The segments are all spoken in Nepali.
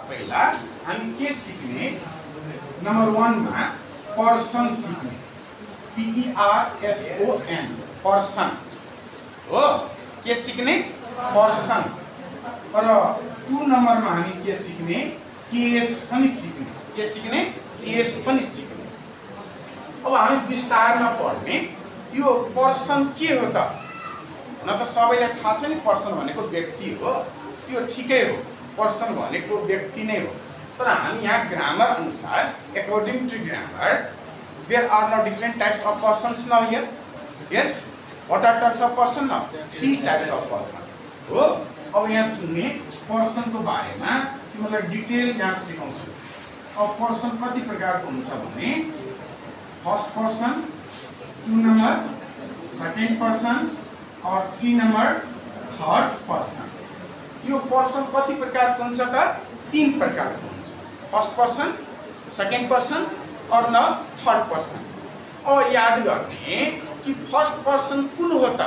पहिला हामी के सिक्ने नम्बर 1 मा पर्सन सिक्ने PERSON पर्सन हो के सिक्ने पर्सन र 2 नम्बरमा हामी के सिक्ने केस पनि सिक्ने के सिक्ने केस पनि सिक्ने। अब हामी विस्तारमा पढ्ने यो पर्सन के हो त न त सबैलाई थाहा छ नि पर्सन भनेको व्यक्ति हो त्यो ठिकै हो पर्सन भनेको व्यक्ति नै हो तर हामी यहाँ ग्रामर अनुसार according to grammar there are no different types of persons now here yes what are types of person now 3 types of person हो। अब यहाँ सुन्ने पर्सन को बारेमा तिमीलाई डिटेल यहाँ सिकाउँछु। अब पर्सन कति प्रकारको हुन्छ भने first person 2 number second person और 3 नम्बर थर्ड पर्सन। यो पर्सन कति प्रकारको हुन्छ त 3 प्रकारको हुन्छ फर्स्ट पर्सन सेकेन्ड पर्सन और न थर्ड पर्सन। अब याद गर्ने कि फर्स्ट पर्सन कुन हो त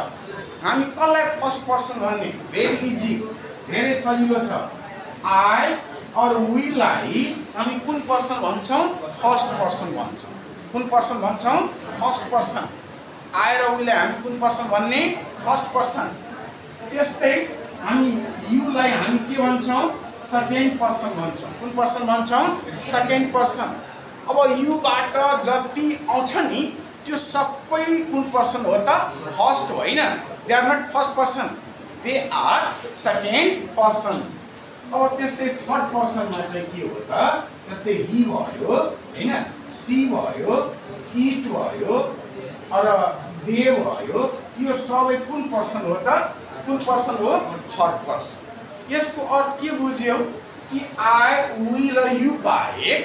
हामी कसलाई फर्स्ट पर्सन भन्ने भेरी इजी धेरै सजिलो छ आई और वी लाई हामी कुन पर्सन भन्छौं फर्स्ट पर्सन भन्छौं कुन पर्सन भन्छौं फर्स्ट पर्सन आई र वी लाई हामी कुन पर्सन भन्ने फर्स्ट पर्सन। त्यस्तै हामी यू लाई हामी के भन्छौं सेकेन्ड पर्सन भन्छौं कुन पर्सन भन्छौं सेकेन्ड पर्सन। अब यू बाट जति आउँछ नि त्यो सबै कुन पर्सन हो त फर्स्ट होइन they are not first person they are second persons. अब त्यस्तै थर्ड पर्सनमा चाहिँ के हो त त्यस्तै ही भयो हैन सी भयो इट भयो र दे भयो यो सबै कुन पर्सन हो त कुन पर्सन हो थर्ड पर्सन। यसको अर्थ के बुझ्यौ कि आई वी र यू बाहेक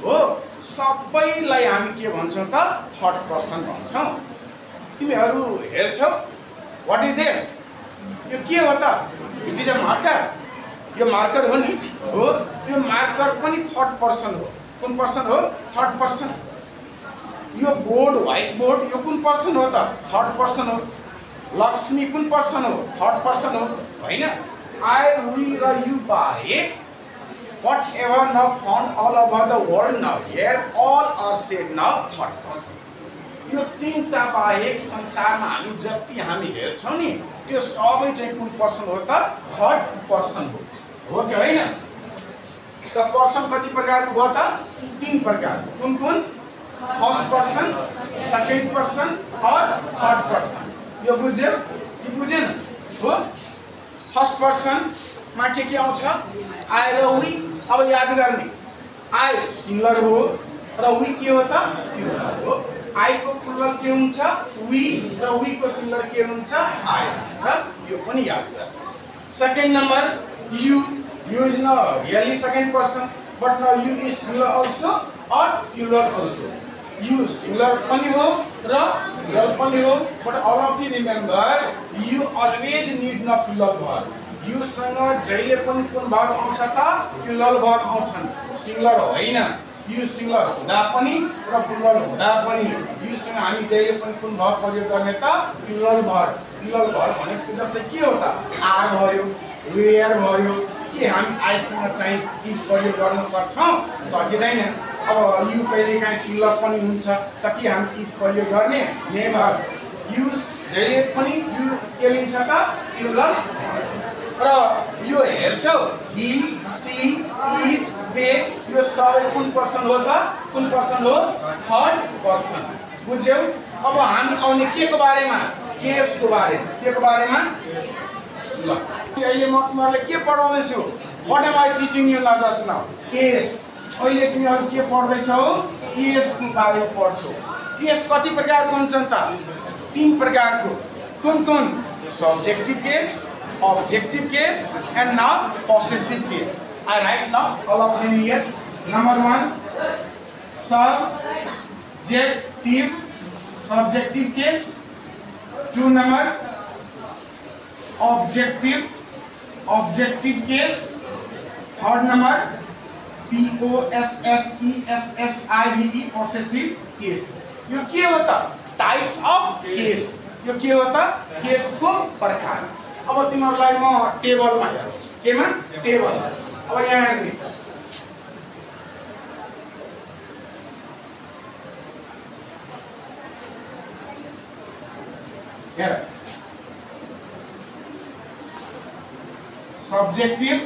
हो सबैलाई हामी के भन्छौं त थर्ड पर्सन भन्छौं। तिमीहरू हेर्छौ व्हाट इज दिस यो के हो त इट इज अ मार्कर यो मार्कर हो नि हो यो मार्कर पनि थर्ड पर्सन हो कुन पर्सन हो थर्ड पर्सन। यो बोर्ड व्हाइट बोर्ड यो कुन पर्सन हो त थर्ड पर्सन हो। लक्ष्मी कुन पर्सन हो थर्ड पर्सन हो हैन। आई वी र यू बाहेक whatever now found all over the world now here all are said now third person। यो 3 टा बाहेक संसारमा हामी जति हामी हेर्छौं नि त्यो सबै चाहिँ कुन पर्सन हो त थर्ड पर्सन हो कि हैन। त पर्सन कति प्रकारको भयो त 3 प्रकारको कुन कुन फर्स्ट पर्सन सेकेन्ड पर्सन और थर्ड पर्सन। यो बुझ्यौ कि बुझेन हो। फर्स्ट पर्सन मा के आउँछ आई र वी। अब याद गर्ने आई सिंगुलर हो र वी के हो त प्लुरल हो। आई को प्लुरल के हुन्छ वी र वी को सिंगुलर के हुन्छ आई हुन्छ यो पनि याद गर्नु। Second number U you is not really second person but now you is singular also और प्लुरल आल्सो। यू सिंगुलर पनि हो र प्लुरल पनि हो but all of you remember you always need न प्लुरल वर्ब। यू सँग जहिले पनि कुन भाग आउँछ त प्लुरल भाग आउँछन् सिंगुलर होइन। यू सिंगुलर हुँदा पनि र प्लुरल हुँदा पनि यू सँग हामी जहिले पनि कुन भाग प्रयोग गर्ने त प्लुरल भाग। प्लुरल भाग भनेको जस्तै के हो त आर भयो वेयर भयो के हामी आई सँग चाहिँ इज प्रयोग गर्न सक्छौं सकिदैन। अब यू कहिलेकाहीँ सिंगुलर पनि हुन्छ त के हामी इज प्रयोग गर्ने नेभर। युज जहिले पनि यू के लिन्छ त प्लुरल। र यो हेर्छौ ही सी इट दे यो सबै कुन पर्सन हो त कुन पर्सन हो थर्ड पर्सन बुझ्यौ। अब हामी आउने के को बारेमा केस को बारेमा ल अहिले म तिमीहरुलाई के पढाउँदै छु what am I teaching you now just now case. अहिले तिमीहरु के पढ्दै छौ केस को बारेमा पढ्छौ। केस कति प्रकारको हुन्छन् त 3 प्रकारको कुन कुन subjective case objective case and now possessive case। I write now all of them here। Number 1 subjective case। 2 number objective case। 3rd number possessive case। यो के हो त टाइप्स अफ केस। यो के हो त केस को प्रकार। अब तिमीहरुलाई म टेबलमा हेर्छु केमा टेबल। अब यहाँ हेर्नु subjective,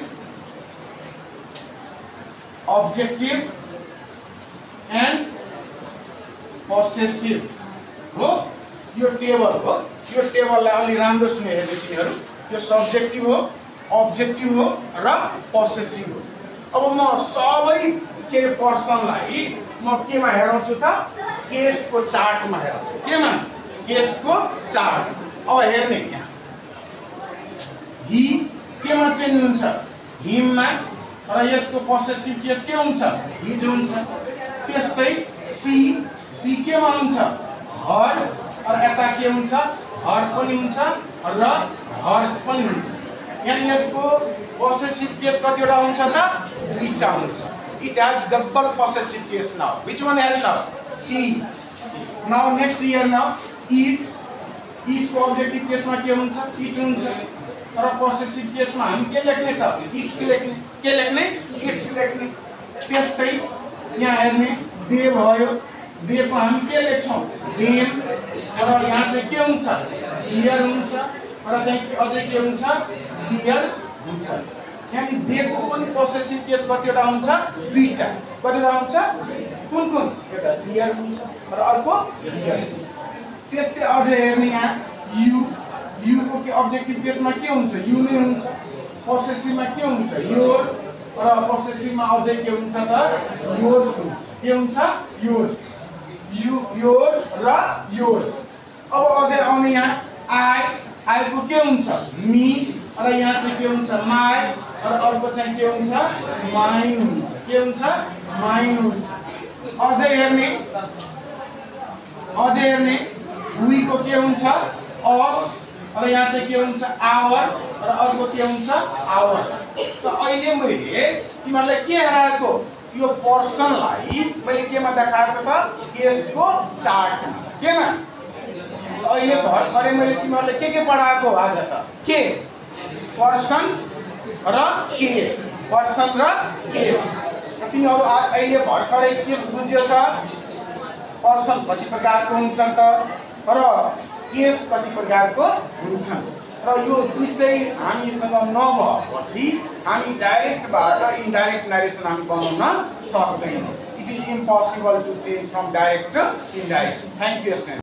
objective and possessive हो। यो टेबल हो, यो टेबललाई अलि राम्रोसँग हेर्दै तिमीहरु, यो सब्जेक्टिभ हो, अब्जेक्टिभ हो र पोसेसिभ हो। अब म सबै के पर्सनलाई म केमा हेराउँछु त? केसको चार्टमा हेराउँछु। केमा? केसको चार्ट। अब हेर्ने यहाँ ही केमा चेन्ज हुन्छ? हिममा। र यसको पोसेसिभ केस के हुन्छ? हिज हुन्छ। त्यस्तै सी केमा हुन्छ? हर। र यता के हुन्छ? हर पनि हुन्छ र हर्स पनि हुन्छ। यानी यसको पोसेसिभ केस कतिवटा हुन्छ त? दुईटा हुन्छ। It has double possessive case now. Which one has now? C. Now next here now eat. Eat को objective case में क्या होगा? Eat होगा। और possessive case में हम क्या लिखने था? Eats लिखने। क्या लिखने? Eats लिखने। त्यस्तै यहाँ हेर्ने दे भयो। दे को हम क्या लेख्छौं? Them। और यहाँ चाहिँ के हुन्छ? Dear हुन्छ। और चाहिँ अझै के हुन्छ? Dears हुन्छ। यानी दे को पनि पोसेसिभ केस कतिवटा हुन्छ? दुईटा। कतिवटा हुन्छ? कुन कुन? एउटा डियर हुन्छ र अर्को डियर्स हुन्छ। त्यस्तै अझै हेर्ने यहाँ यु को के अब्जेक्टिभ केसमा के हुन्छ? यु नै हुन्छ। पोसेसिभमा के हुन्छ? योर। र पोसेसिभमा अझै के हुन्छ त? योर्स हुन्छ। के हुन्छ? योर्स। योर र योर्स। अब अझै आउने यहाँ आई को के हुन्छ? मी। र यहाँ चाहिँ के हुन्छ? माई। र अर्को चाहिँ के हुन्छ? माइन हुन्छ। के हुन्छ? माइन हुन्छ। अझै हेर्ने वी को के हुन्छ? अस। र यहाँ चाहिँ के हुन्छ? आवर। र अर्को के हुन्छ? आवर्स। त अहिले मैले तिमीहरुलाई के हेराएको? यो पर्सनलाई मैले केमा देखाएको त? केसको चार्टमा। केमा? अहिले भर्खरै मैले तिमीहरुलाई के पढाएको आज त? के? पर्सन र केस। पर्सन र केस। तिमीहरु अहिले भर्खरै के बुझ्यौ त? पर्सन कति प्रकारको हुन्छ त र केस कति प्रकारको हुन्छ। र यो दुईटै हामीसँग नभएपछि हामी डाइरेक्टबाट इन्डाइरेक्ट नरेसन हामी बनाउन सक्दैनौं। It is impossible to change from direct to indirect. Thank you, students.